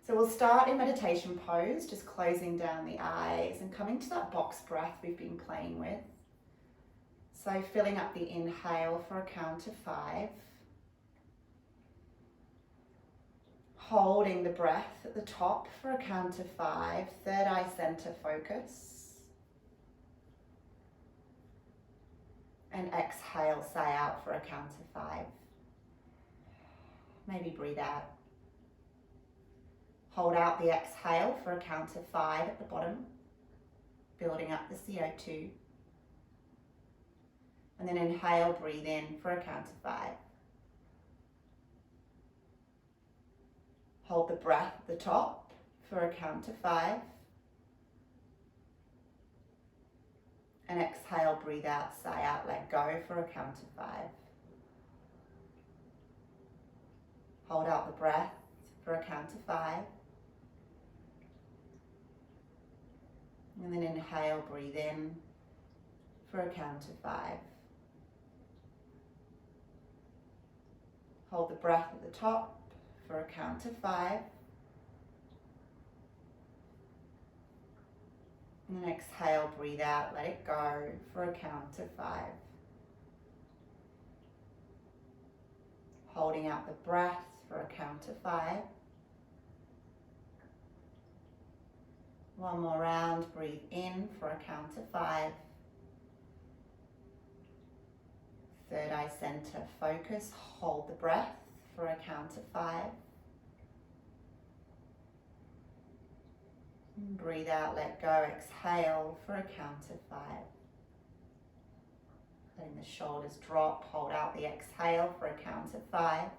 So we'll start in meditation pose, just closing down the eyes and coming to that box breath we've been playing with. So filling up the inhale for a count of 5. Holding the breath at the top for a count of 5, third eye center focus. And exhale, sigh out for a count of 5. Maybe breathe out. Hold out the exhale for a count of 5 at the bottom, building up the CO2. And then inhale, breathe in for a count of 5. Hold the breath at the top for a count of 5. And exhale, breathe out, sigh out, let go for a count of 5. Hold out the breath for a count of 5. And then inhale, breathe in for a count of 5. Hold the breath at the top for a count of 5. And then exhale, breathe out, let it go for a count of 5. Holding out the breath for a count of 5. One more round, breathe in for a count of 5. Third eye center focus, hold the breath for a count of 5. And breathe out, let go, exhale for a count of 5. Letting the shoulders drop, hold out the exhale for a count of 5.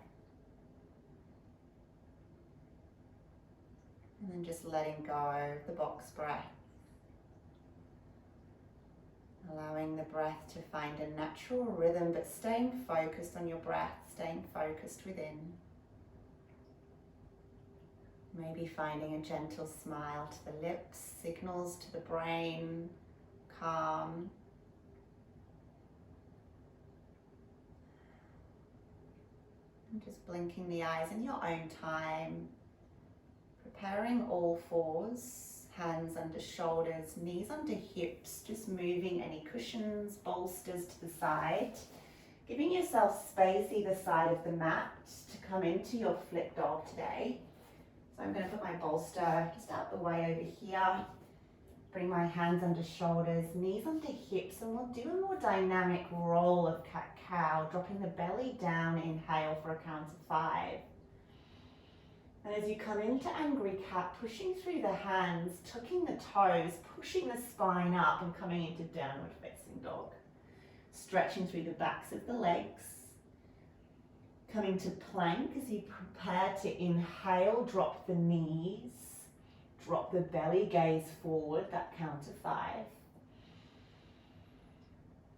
And then just letting go of the box breath. Allowing the breath to find a natural rhythm, but staying focused on your breath, staying focused within. Maybe finding a gentle smile to the lips, signals to the brain, calm. And just blinking the eyes in your own time. Preparing all fours, hands under shoulders, knees under hips, just moving any cushions, bolsters to the side. Giving yourself space either side of the mat to come into your flip dog today. So I'm going to put my bolster just out the way over here. Bring my hands under shoulders, knees under hips, and we'll do a more dynamic roll of cat-cow, dropping the belly down, inhale for a count of 5. And as you come into angry cat, pushing through the hands, tucking the toes, pushing the spine up and coming into downward facing dog. Stretching through the backs of the legs. Coming to plank as you prepare to inhale, drop the knees, drop the belly, gaze forward, that count of 5.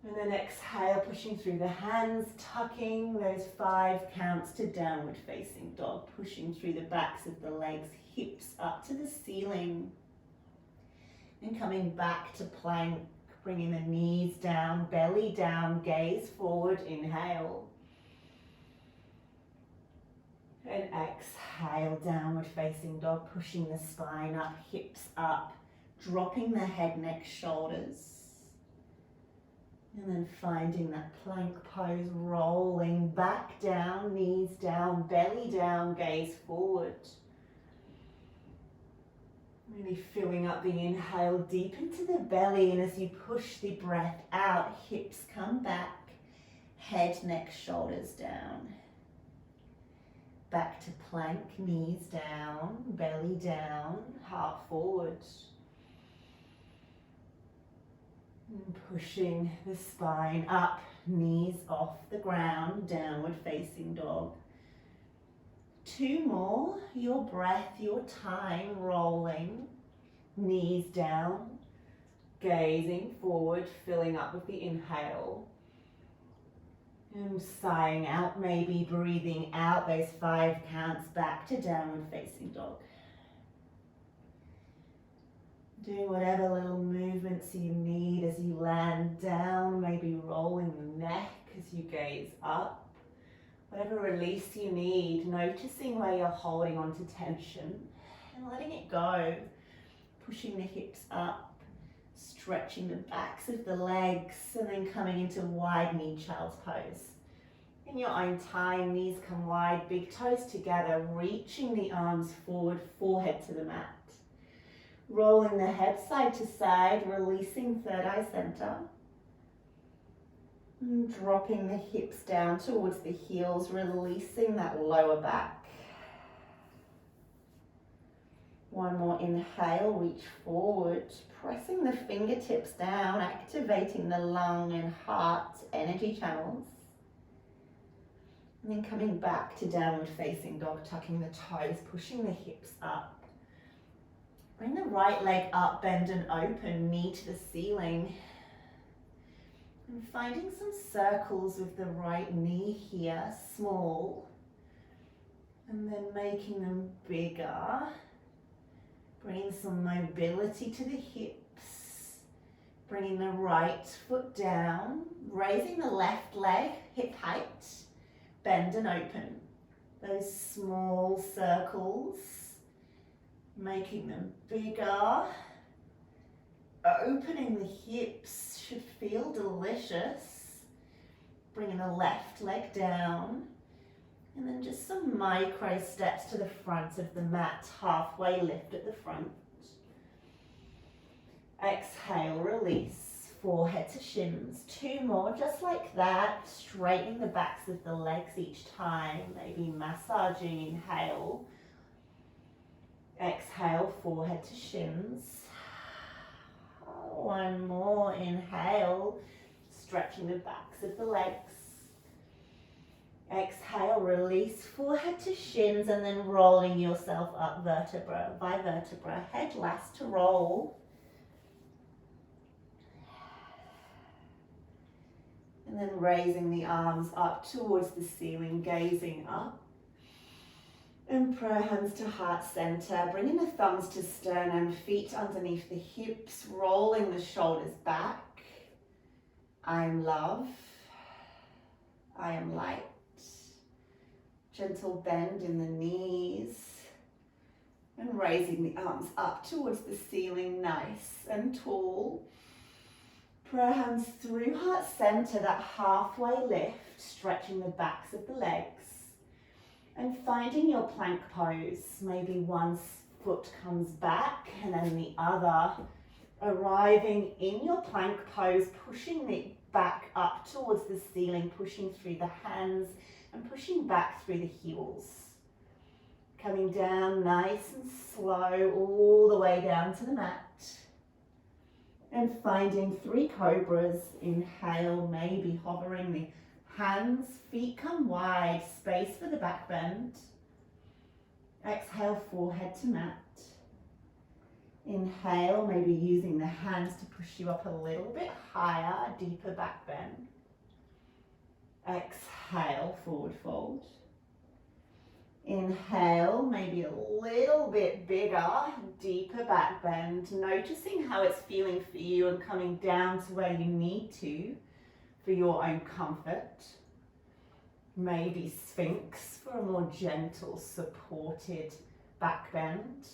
And then exhale, pushing through the hands, tucking those 5 counts to downward facing dog, pushing through the backs of the legs, hips up to the ceiling. And coming back to plank, bringing the knees down, belly down, gaze forward, inhale. And exhale, downward facing dog, pushing the spine up, hips up, dropping the head, neck, shoulders. And then finding that plank pose, rolling back down, knees down, belly down, gaze forward. Really filling up the inhale deep into the belly, and as you push the breath out, hips come back, head, neck, shoulders down. Back to plank, knees down, belly down, heart forward. And pushing the spine up, knees off the ground, downward facing dog. 2 more, your breath, your time, rolling, knees down, gazing forward, filling up with the inhale. And sighing out, maybe breathing out those 5 counts back to downward facing dog. Doing whatever little movements you need as you land down, maybe rolling the neck as you gaze up. Whatever release you need, noticing where you're holding on to tension. and letting it go. Pushing the hips up, stretching the backs of the legs, and then coming into wide knee child's pose. In your own time, knees come wide, big toes together, reaching the arms forward, forehead to the mat. Rolling the head side to side, releasing third eye center. And dropping the hips down towards the heels, releasing that lower back. One more inhale, reach forward, pressing the fingertips down, activating the lung and heart energy channels. And then coming back to downward facing dog, tucking the toes, pushing the hips up. Bring the right leg up, bend and open, knee to the ceiling. And finding some circles with the right knee here, small. And then making them bigger. Bringing some mobility to the hips. Bringing the right foot down, raising the left leg, hip height. Bend and open. Those small circles. Making them bigger. Opening the hips should feel delicious. Bringing the left leg down. And then just some micro steps to the front of the mat. Halfway lift at the front. Exhale, release. Forehead to shins. 2 more, just like that. Straightening the backs of the legs each time. Maybe massaging, inhale. Exhale, forehead to shins. 1 more, inhale. Stretching the backs of the legs. Exhale, release, forehead to shins, and then rolling yourself up vertebra by vertebra. Head last to roll. And then raising the arms up towards the ceiling, gazing up. And prayer hands to heart center, bringing the thumbs to sternum, feet underneath the hips, rolling the shoulders back. I am love. I am light. Gentle bend in the knees. And raising the arms up towards the ceiling, nice and tall. Prayer hands through heart center, that halfway lift, stretching the backs of the legs. And finding your plank pose. Maybe one foot comes back and then the other. Arriving in your plank pose, pushing the back up towards the ceiling, pushing through the hands and pushing back through the heels. Coming down nice and slow all the way down to the mat. And finding 3 cobras. Inhale, maybe hovering the hands, feet come wide, space for the back bend. Exhale, forehead to mat. Inhale, maybe using the hands to push you up a little bit higher, deeper back bend. Exhale, forward fold. Inhale, maybe a little bit bigger, deeper back bend, noticing how it's feeling for you and coming down to where you need to for your own comfort. Maybe Sphinx for a more gentle, supported back bend.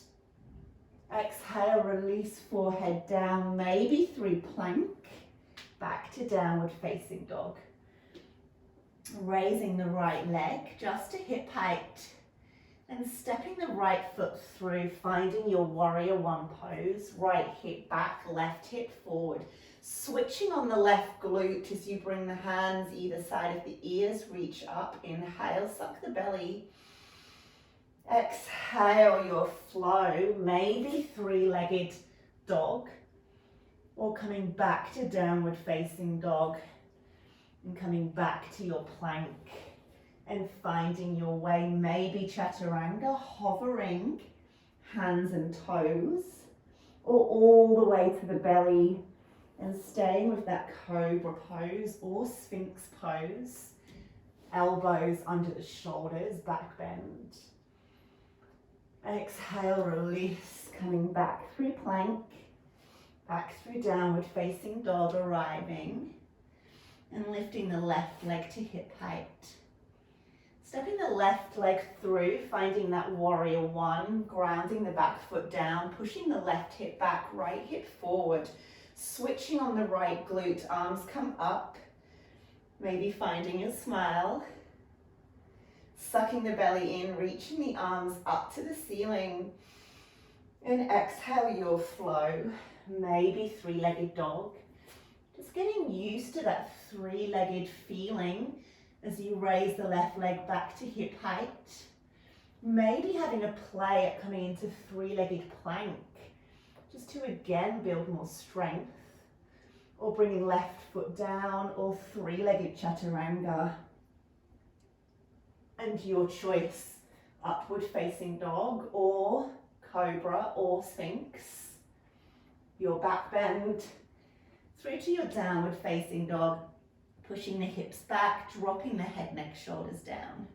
Exhale, release, forehead down, maybe through plank, back to downward facing dog. Raising the right leg just to hip height and stepping the right foot through, finding your warrior 1 pose, right hip back, left hip forward. Switching on the left glute as you bring the hands either side of the ears, reach up, inhale, suck the belly. Exhale your flow, maybe 3-legged dog, or coming back to downward facing dog and coming back to your plank and finding your way, maybe chaturanga, hovering hands and toes, or all the way to the belly and staying with that cobra pose or sphinx pose, elbows under the shoulders, back bend. Exhale, release, coming back through plank, back through downward facing dog, arriving and lifting the left leg to hip height. Stepping the left leg through, finding that warrior one, grounding the back foot down, pushing the left hip back, right hip forward, switching on the right glute, arms come up, maybe finding your smile, sucking the belly in, reaching the arms up to the ceiling, and exhale your flow, maybe three-legged dog. Just getting used to that three-legged feeling as you raise the left leg back to hip height. Maybe having a play at coming into three-legged plank, just to again build more strength, or bringing left foot down, or three-legged chaturanga. And your choice, upward facing dog, or cobra, or sphinx. Your back bend through to your downward facing dog, pushing the hips back, dropping the head, neck, shoulders down.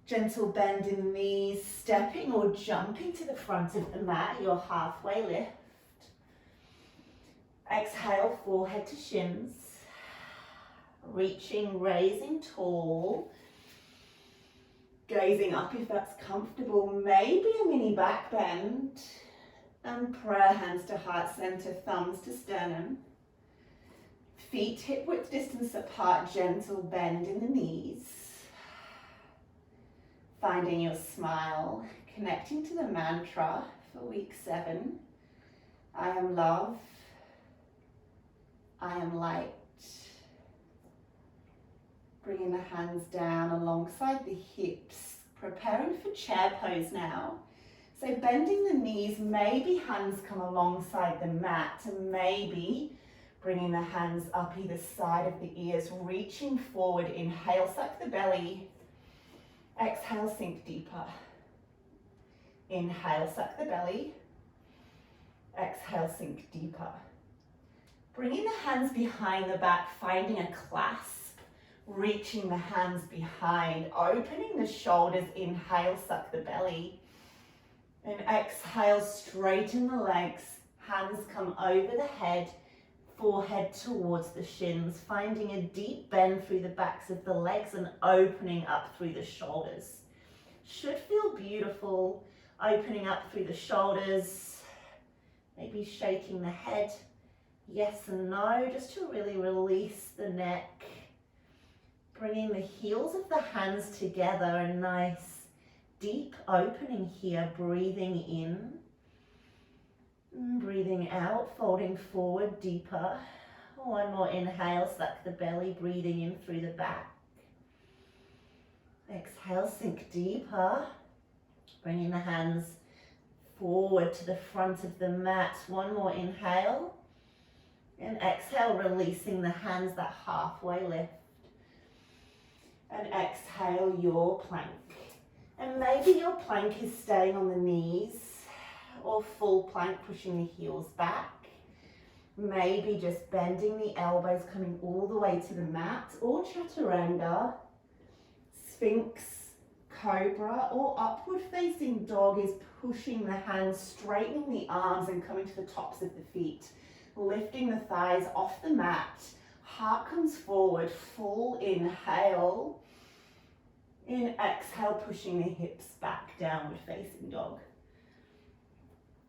Gentle bend in the knees, stepping or jumping to the front of the mat, your halfway lift. Exhale, forehead to shins. Reaching, raising tall. Gazing up if that's comfortable, maybe a mini back bend. And prayer hands to heart center, thumbs to sternum. Feet hip width distance apart, gentle bend in the knees. Finding your smile, connecting to the mantra for week 7. I am love. I am light. Bringing the hands down alongside the hips, preparing for chair pose now. So bending the knees, maybe hands come alongside the mat, and maybe bringing the hands up either side of the ears, reaching forward. Inhale, suck the belly. Exhale, sink deeper. Inhale, suck the belly. Exhale, sink deeper. Bringing the hands behind the back, finding a clasp, reaching the hands behind, opening the shoulders. Inhale, suck the belly. And exhale, straighten the legs. Hands come over the head, forehead towards the shins, finding a deep bend through the backs of the legs and opening up through the shoulders. Should feel beautiful, opening up through the shoulders, maybe shaking the head, yes and no, just to really release the neck. Bringing the heels of the hands together, a nice deep opening here, breathing in. Breathing out, folding forward deeper. One more inhale, suck the belly, breathing in through the back. Exhale, sink deeper. Bringing the hands forward to the front of the mat. One more inhale. And exhale, releasing the hands, that halfway lift. And exhale, your plank. And maybe your plank is staying on the knees, or full plank, pushing the heels back. Maybe just bending the elbows, coming all the way to the mat, or chaturanga, sphinx, cobra, or upward facing dog is pushing the hands, straightening the arms and coming to the tops of the feet, lifting the thighs off the mat. Heart comes forward, full inhale. In exhale, pushing the hips back, downward facing dog.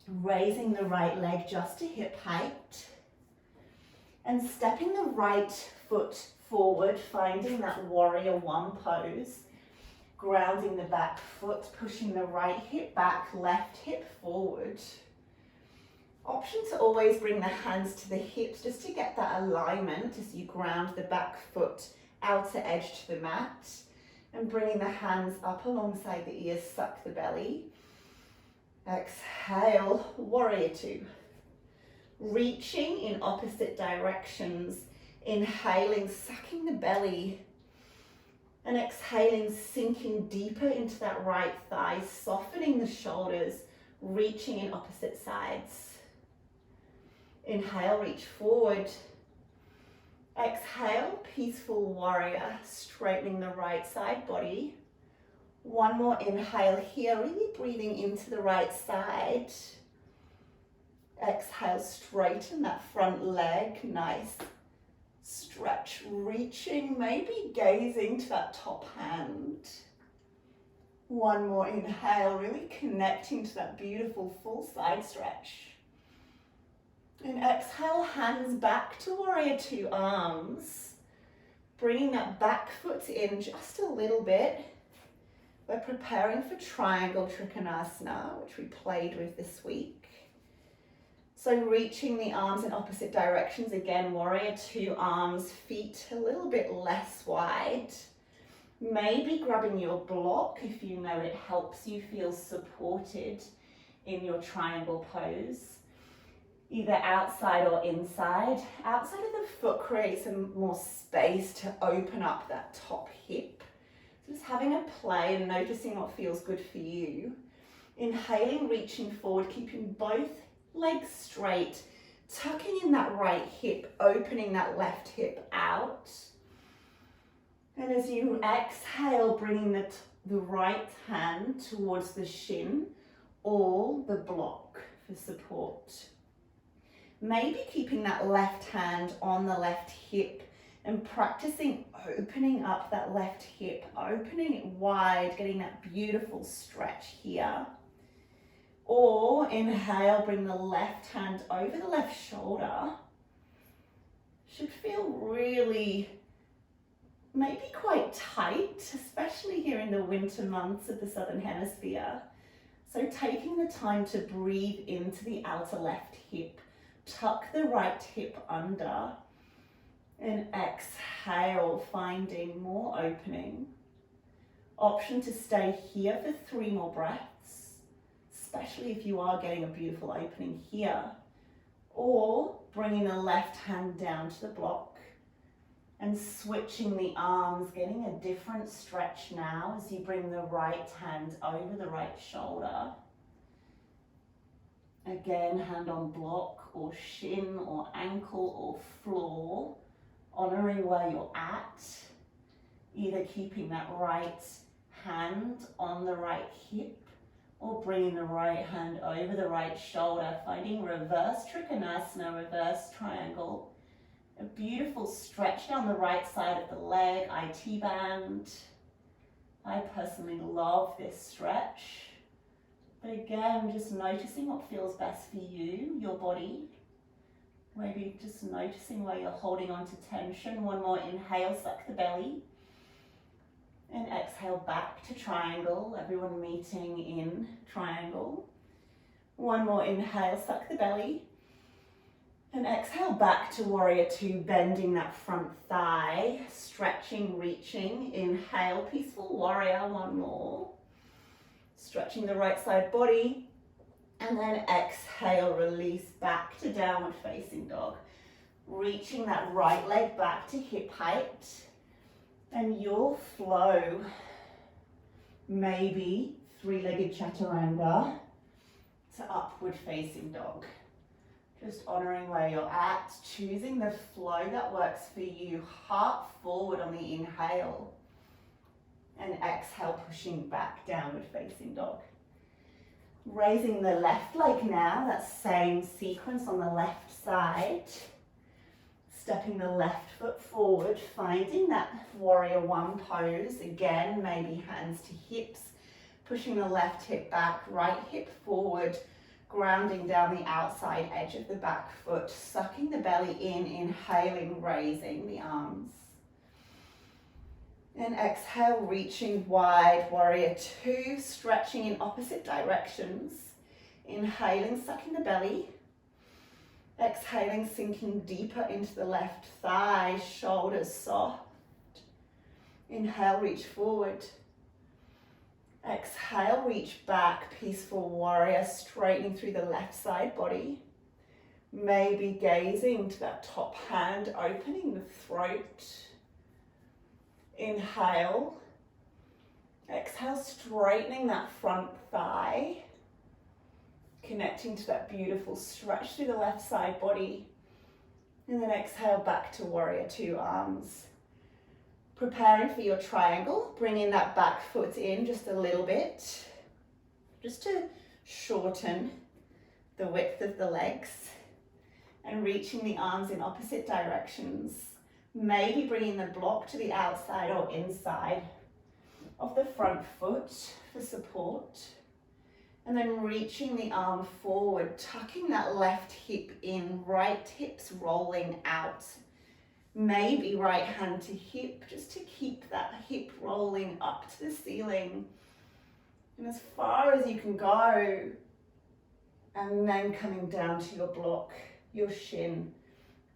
Raising the right leg just to hip height. And stepping the right foot forward, finding that warrior one pose. Grounding the back foot, pushing the right hip back, left hip forward. Option to always bring the hands to the hips just to get that alignment as you ground the back foot, outer edge to the mat. And bringing the hands up alongside the ears, suck the belly. Exhale, warrior 2. Reaching in opposite directions, inhaling, sucking the belly. And exhaling, sinking deeper into that right thigh, softening the shoulders, reaching in opposite sides. Inhale, reach forward. Exhale, peaceful warrior, straightening the right side body. One more inhale here, really breathing into the right side. Exhale, straighten that front leg, nice Stretch, reaching, maybe gazing to that top hand. One more inhale, really connecting to that beautiful full side stretch. And exhale, hands back to warrior two, arms. Bringing that back foot in just a little bit. We're preparing for triangle trikonasana, which we played with this week. So reaching the arms in opposite directions again, warrior two, arms, feet a little bit less wide. Maybe grabbing your block if you know it helps you feel supported in your triangle pose. Either outside or inside. Outside of the foot creates some more space to open up that top hip. So just having a play and noticing what feels good for you. Inhaling, reaching forward, keeping both legs straight, tucking in that right hip, opening that left hip out. And as you exhale, bringing the right hand towards the shin or the block for support. Maybe keeping that left hand on the left hip and practicing opening up that left hip, opening it wide, getting that beautiful stretch here. Or inhale, bring the left hand over the left shoulder. Should feel really, maybe quite tight, especially here in the winter months of the Southern Hemisphere. So taking the time to breathe into the outer left hip, tuck the right hip under, and exhale, finding more opening. Option to stay here for 3 more breaths, especially if you are getting a beautiful opening here. Or bringing the left hand down to the block and switching the arms, getting a different stretch now as you bring the right hand over the right shoulder. Again, hand on block or shin or ankle or floor, honoring where you're at. Either keeping that right hand on the right hip or bringing the right hand over the right shoulder, finding reverse trikonasana, reverse triangle. A beautiful stretch down the right side of the leg, IT band. I personally love this stretch. But again, just noticing what feels best for you, your body. Maybe just noticing where you're holding on to tension. One more inhale, suck the belly. And exhale back to triangle, everyone meeting in triangle. One more inhale, suck the belly. And exhale back to warrior two, bending that front thigh, stretching, reaching. Inhale, peaceful warrior, one more. Stretching the right side body. And then exhale, release back to downward facing dog. Reaching that right leg back to hip height. And you'll flow, maybe 3-legged chaturanga to upward facing dog. Just honoring where you're at, choosing the flow that works for you. Heart forward on the inhale. And exhale, pushing back, downward facing dog. Raising the left leg now, that same sequence on the left side. Stepping the left foot forward, finding that warrior one pose. Again, maybe hands to hips, pushing the left hip back, right hip forward, grounding down the outside edge of the back foot, sucking the belly in, inhaling, raising the arms. And exhale, reaching wide, warrior two, stretching in opposite directions. Inhaling, sucking the belly. Exhaling, sinking deeper into the left thigh, shoulders soft. Inhale, reach forward. Exhale, reach back, peaceful warrior, straightening through the left side body. Maybe gazing to that top hand, opening the throat. Inhale. Exhale, straightening that front thigh. Connecting to that beautiful stretch through the left side body. And then exhale back to warrior two, arms. Preparing for your triangle, bringing that back foot in just a little bit. Just to shorten the width of the legs. And reaching the arms in opposite directions. Maybe bringing the block to the outside or inside of the front foot for support. And then reaching the arm forward, tucking that left hip in, right hip's rolling out. Maybe right hand to hip, just to keep that hip rolling up to the ceiling. And as far as you can go. And then coming down to your block, your shin,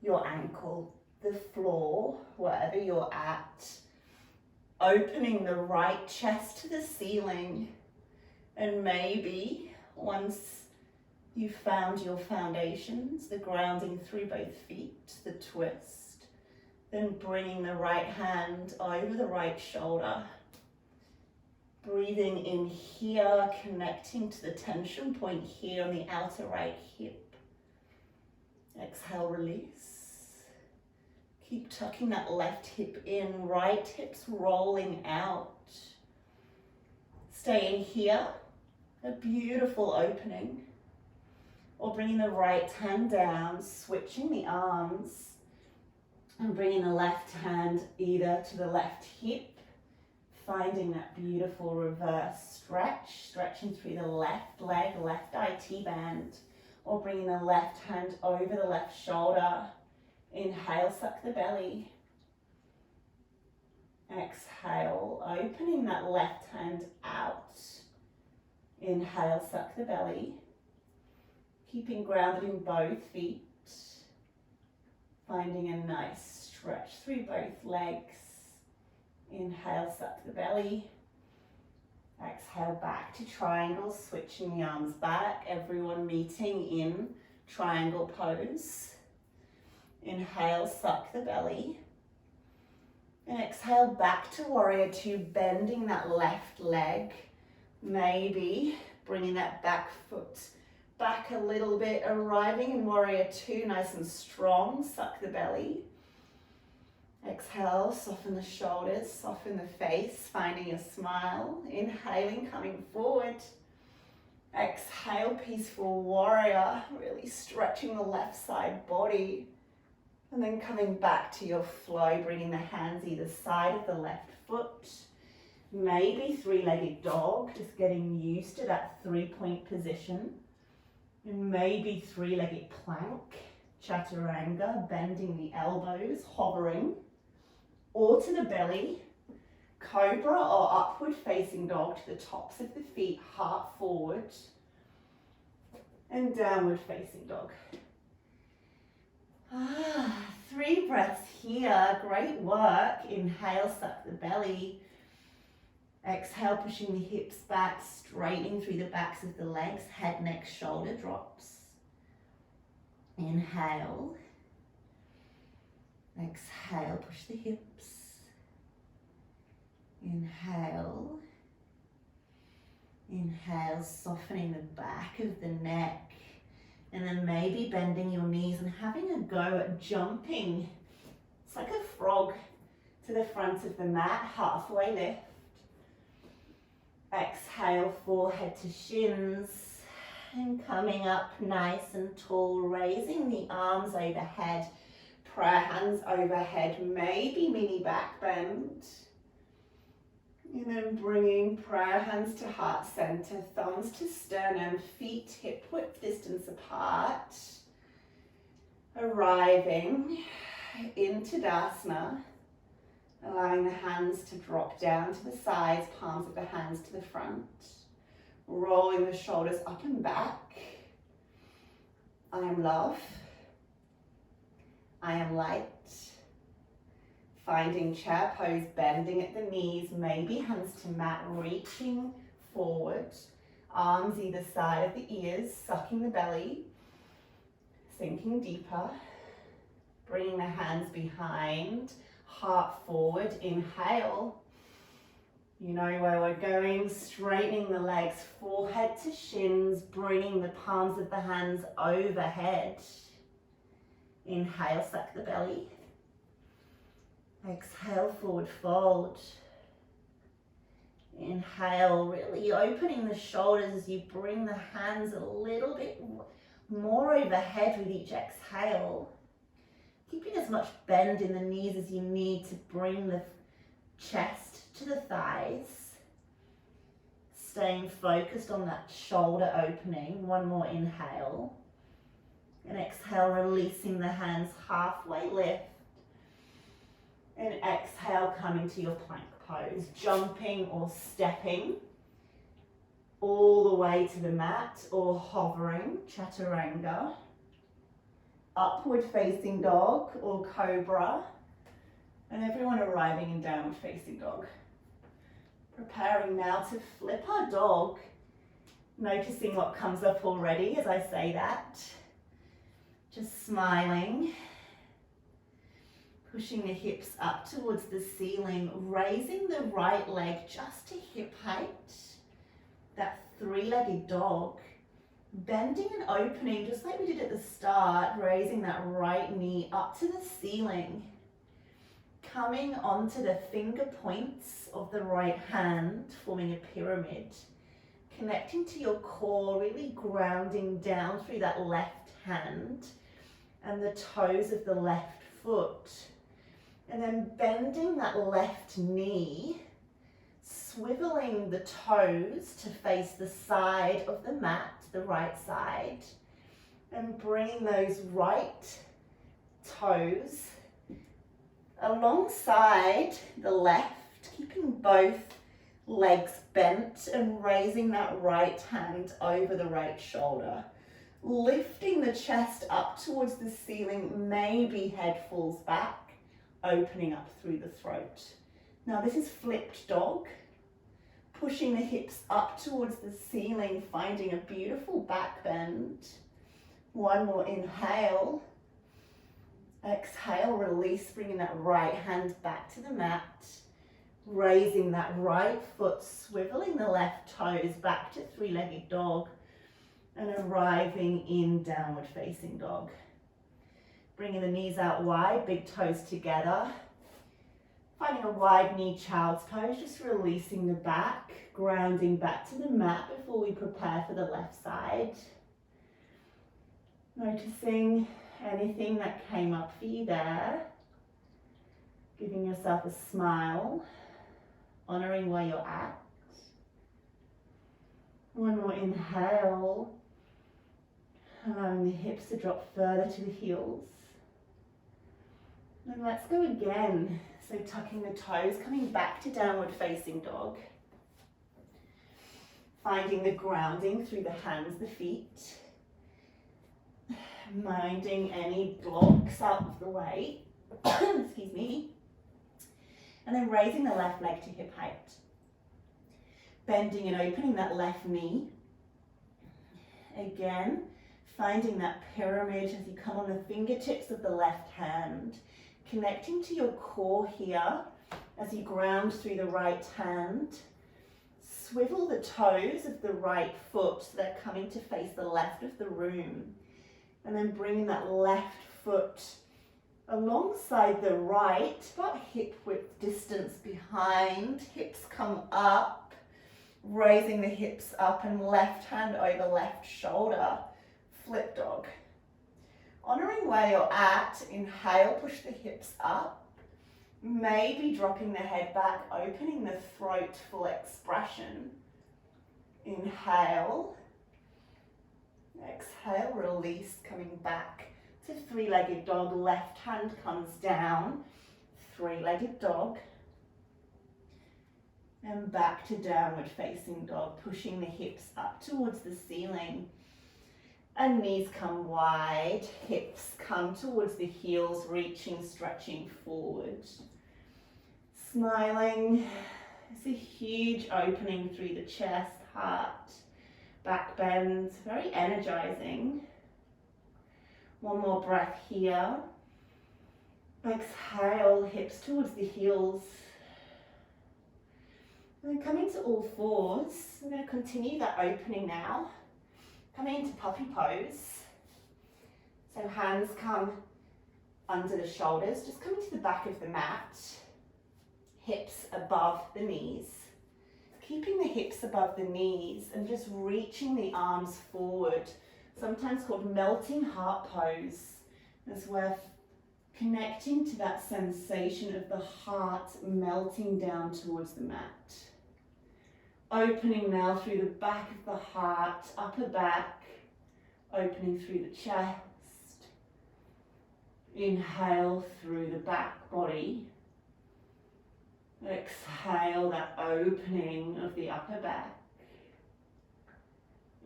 your ankle, the floor, wherever you're at. Opening the right chest to the ceiling. And maybe once you've found your foundations, the grounding through both feet, the twist, then bringing the right hand over the right shoulder. Breathing in here, connecting to the tension point here on the outer right hip. Exhale, release. Keep tucking that left hip in, right hip's rolling out. Staying here, a beautiful opening. Or bringing the right hand down, switching the arms, and bringing the left hand either to the left hip, finding that beautiful reverse stretch, stretching through the left leg, left IT band, or bringing the left hand over the left shoulder. Inhale, suck the belly. Exhale, opening that left hand out. Inhale, suck the belly. Keeping grounded in both feet. Finding a nice stretch through both legs. Inhale, suck the belly. Exhale, back to triangle, switching the arms back. Everyone meeting in triangle pose. Inhale, suck the belly. And exhale, back to warrior two, bending that left leg. Maybe bringing that back foot back a little bit, arriving in warrior two, nice and strong. Suck the belly. Exhale, soften the shoulders, soften the face, finding a smile. Inhaling, coming forward. Exhale, peaceful warrior, really stretching the left side body. And then coming back to your flow, bringing the hands either side of the left foot. Maybe three-legged dog, just getting used to that three-point position. And maybe three-legged plank, chaturanga, bending the elbows, hovering. Or to the belly, cobra or upward facing dog to the tops of the feet, heart forward. And downward facing dog. 3 breaths here, great work. Inhale, suck the belly. Exhale, pushing the hips back, straightening through the backs of the legs, head, neck, shoulder drops. Inhale. Exhale, push the hips. Inhale. Inhale, softening the back of the neck. And then maybe bending your knees and having a go at jumping. It's like a frog to the front of the mat, halfway lift. Exhale, forehead to shins. And coming up nice and tall, raising the arms overhead. Prayer hands overhead, maybe mini back bend. And then bringing prayer hands to heart center, thumbs to sternum, feet hip width distance apart. Arriving into Tadasana, allowing the hands to drop down to the sides, palms of the hands to the front. Rolling the shoulders up and back. I am love. I am light. Finding chair pose, bending at the knees, maybe hands to mat, reaching forward. Arms either side of the ears, sucking the belly. Sinking deeper. Bringing the hands behind, heart forward. Inhale. You know where we're going, straightening the legs, forehead to shins, bringing the palms of the hands overhead. Inhale, suck the belly. Exhale, forward fold. Inhale, really opening the shoulders as you bring the hands a little bit more overhead with each exhale. Keeping as much bend in the knees as you need to bring the chest to the thighs. Staying focused on that shoulder opening. One more inhale. And exhale, releasing the hands halfway lift. And exhale, coming to your plank pose. Jumping or stepping all the way to the mat or hovering, chaturanga. Upward facing dog or cobra. And everyone arriving in downward facing dog. Preparing now to flip our dog. Noticing what comes up already as I say that. Just smiling. Pushing the hips up towards the ceiling. Raising the right leg just to hip height. That three-legged dog. Bending and opening just like we did at the start. Raising that right knee up to the ceiling. Coming onto the finger points of the right hand, forming a pyramid. Connecting to your core, really grounding down through that left hand and the toes of the left foot. And then bending that left knee, swiveling the toes to face the side of the mat, the right side, and bringing those right toes alongside the left, keeping both legs bent and raising that right hand over the right shoulder. Lifting the chest up towards the ceiling, maybe head falls back, opening up through the throat. Now this is flipped dog. Pushing the hips up towards the ceiling, finding a beautiful back bend. One more inhale. Exhale, release, bringing that right hand back to the mat. Raising that right foot, swiveling the left toes back to three-legged dog. And arriving in downward facing dog. Bringing the knees out wide, big toes together. Finding a wide knee child's pose, just releasing the back, grounding back to the mat before we prepare for the left side. Noticing anything that came up for you there. Giving yourself a smile, honoring where you're at. One more inhale, allowing the hips to drop further to the heels. And let's go again. So tucking the toes, coming back to downward facing dog. Finding the grounding through the hands, the feet. Minding any blocks out of the way. Excuse me. And then raising the left leg to hip height. Bending and opening that left knee. Again, finding that pyramid as you come on the fingertips of the left hand. Connecting to your core here as you ground through the right hand. Swivel the toes of the right foot so they're coming to face the left of the room. And then bringing that left foot alongside the right, about hip width distance behind. Hips come up, raising the hips up and left hand over left shoulder. Flip dog. Honoring where you're at, inhale, push the hips up. Maybe dropping the head back, opening the throat, full expression. Inhale. Exhale, release, coming back to three-legged dog. Left hand comes down, three-legged dog. And back to downward facing dog, pushing the hips up towards the ceiling. And knees come wide, hips come towards the heels, reaching, stretching forward. Smiling. It's a huge opening through the chest, heart, back bends, very energizing. One more breath here. Exhale, hips towards the heels. And then coming to all fours, I'm going to continue that opening now. Coming into puppy pose. So hands come under the shoulders, just coming to the back of the mat. Hips above the knees. Keeping the hips above the knees and just reaching the arms forward. Sometimes called melting heart pose, as we're Connecting to that sensation of the heart melting down towards the mat. Opening now through the back of the heart, upper back, opening through the chest. Inhale through the back body. Exhale that opening of the upper back.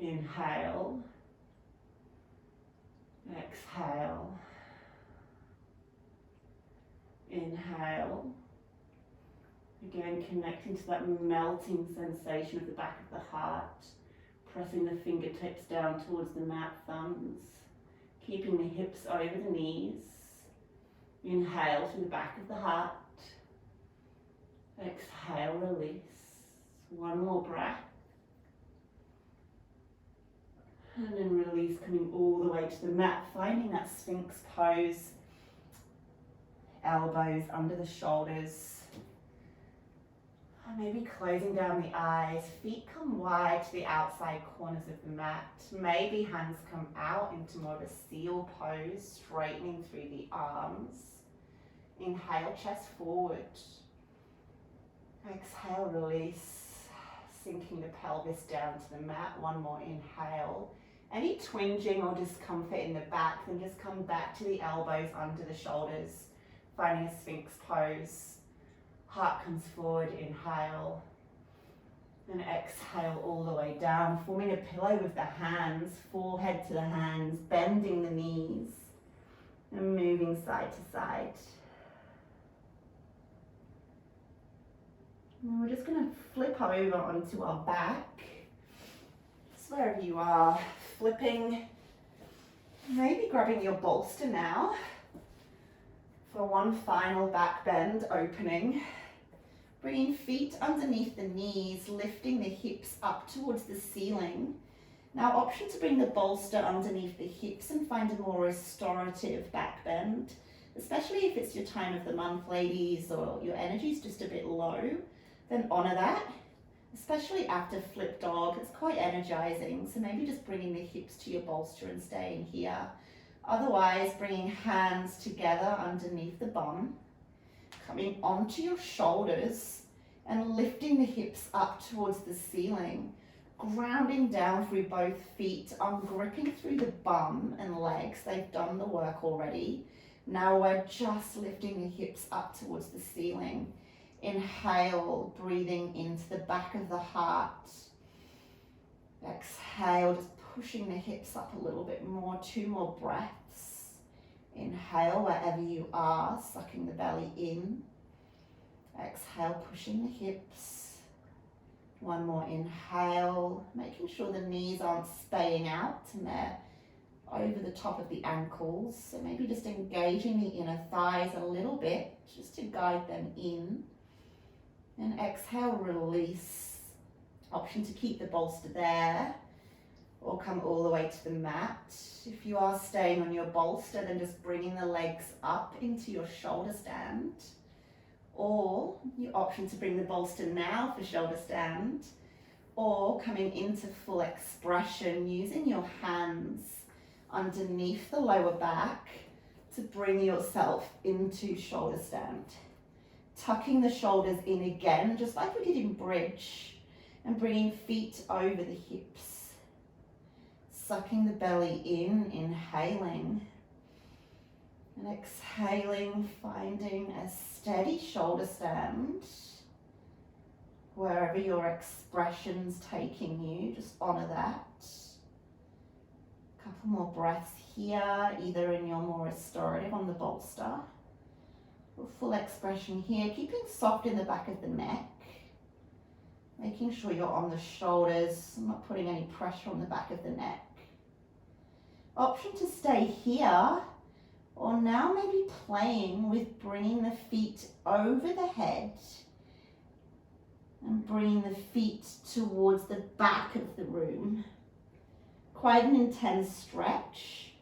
Inhale. Exhale. Inhale. Again, connecting to that melting sensation of the back of the heart. Pressing the fingertips down towards the mat, thumbs. Keeping the hips over the knees. Inhale through the back of the heart. Exhale, release. One more breath. And then release, coming all the way to the mat, finding that Sphinx pose. Elbows under the shoulders. Maybe closing down the eyes, feet come wide to the outside corners of the mat. Maybe hands come out into more of a seal pose, straightening through the arms. Inhale, chest forward. Exhale, release, sinking the pelvis down to the mat. One more inhale. Any twinging or discomfort in the back, then just come back to the elbows under the shoulders, finding a Sphinx pose. Heart comes forward, inhale, and exhale all the way down, forming a pillow with the hands, forehead to the hands, bending the knees, and moving side to side. And we're just going to flip over onto our back. Just wherever you are, flipping, maybe grabbing your bolster now for one final back bend, opening. Bringing feet underneath the knees, lifting the hips up towards the ceiling. Now, option to bring the bolster underneath the hips and find a more restorative back bend, especially if it's your time of the month, ladies, or your energy's just a bit low, then honor that. Especially after flip dog, it's quite energizing. So maybe just bringing the hips to your bolster and staying here. Otherwise, bringing hands together underneath the bum, coming onto your shoulders and lifting the hips up towards the ceiling, grounding down through both feet, gripping through the bum and legs. They've done the work already. Now we're just lifting the hips up towards the ceiling. Inhale, breathing into the back of the heart. Exhale, just pushing the hips up a little bit more. 2 more breaths. Inhale wherever you are, sucking the belly in. Exhale, pushing the hips. 1 more inhale, making sure the knees aren't spaying out and they're over the top of the ankles. So maybe just engaging the inner thighs a little bit, just to guide them in. And exhale, release. Option to keep the bolster there or come all the way to the mat. If you are staying on your bolster, then just bringing the legs up into your shoulder stand. Or your option to bring the bolster now for shoulder stand, or coming into full expression using your hands underneath the lower back to bring yourself into shoulder stand. Tucking the shoulders in again, just like we did in bridge, and bringing feet over the hips. Sucking the belly in, inhaling, and exhaling, finding a steady shoulder stand. Wherever your expression's taking you, just honor that. Couple more breaths here, either in your more restorative on the bolster, or full expression here, keeping soft in the back of the neck. Making sure you're on the shoulders, not putting any pressure on the back of the neck. Option to stay here, or now maybe playing with bringing the feet over the head and bringing the feet towards the back of the room. Quite an intense stretch.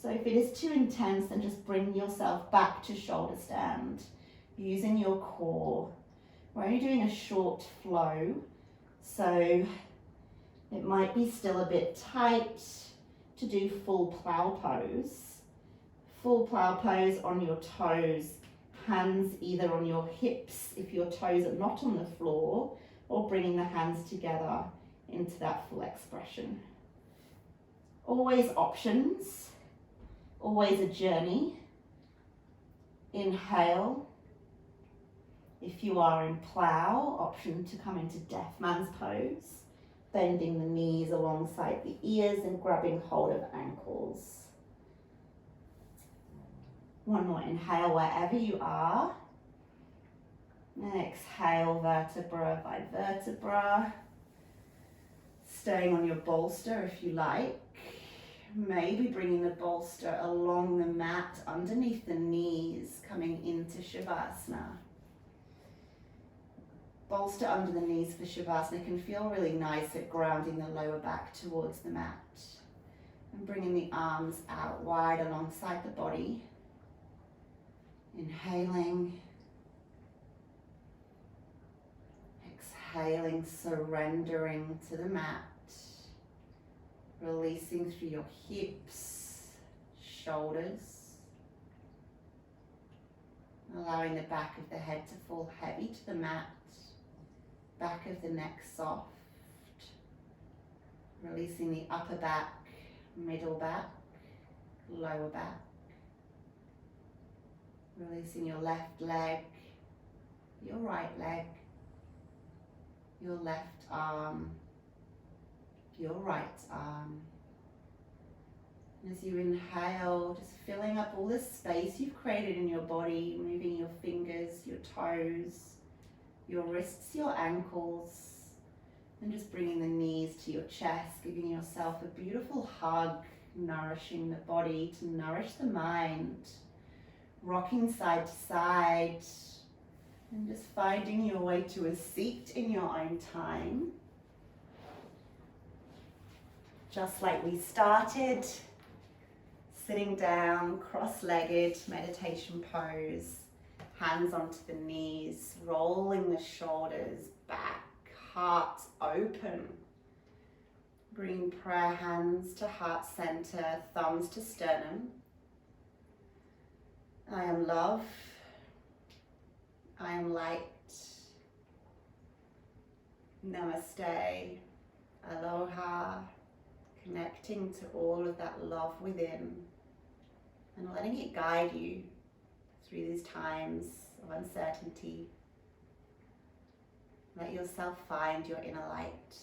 So if it is too intense, then just bring yourself back to shoulder stand, using your core. We're only doing a short flow, so it might be still a bit tight to do full plow pose. Full plow pose on your toes. Hands either on your hips if your toes are not on the floor, or bringing the hands together into that full expression. Always options, always a journey. Inhale. If you are in plow, option to come into deaf man's pose, bending the knees alongside the ears and grabbing hold of ankles. One more inhale wherever you are. And exhale vertebra by vertebra. Staying on your bolster if you like. Maybe bringing the bolster along the mat underneath the knees, coming into Shavasana. Bolster under the knees for Shavasana can feel really nice at grounding the lower back towards the mat. And bringing the arms out wide alongside the body. Inhaling. Exhaling, surrendering to the mat. Releasing through your hips, shoulders. Allowing the back of the head to fall heavy to the mat. Back of the neck soft. Releasing the upper back, middle back, lower back. Releasing your left leg, your right leg, your left arm, your right arm. And as you inhale, just filling up all the space you've created in your body, moving your fingers, your toes, your wrists, your ankles, and just bringing the knees to your chest, giving yourself a beautiful hug, nourishing the body to nourish the mind. Rocking side to side and just finding your way to a seat in your own time. Just like we started, sitting down, cross-legged, meditation pose, hands onto the knees, rolling the shoulders back, heart open. Bring prayer hands to heart center, thumbs to sternum. I am love, I am light, namaste, aloha, connecting to all of that love within and letting it guide you through these times of uncertainty. Let yourself find your inner light.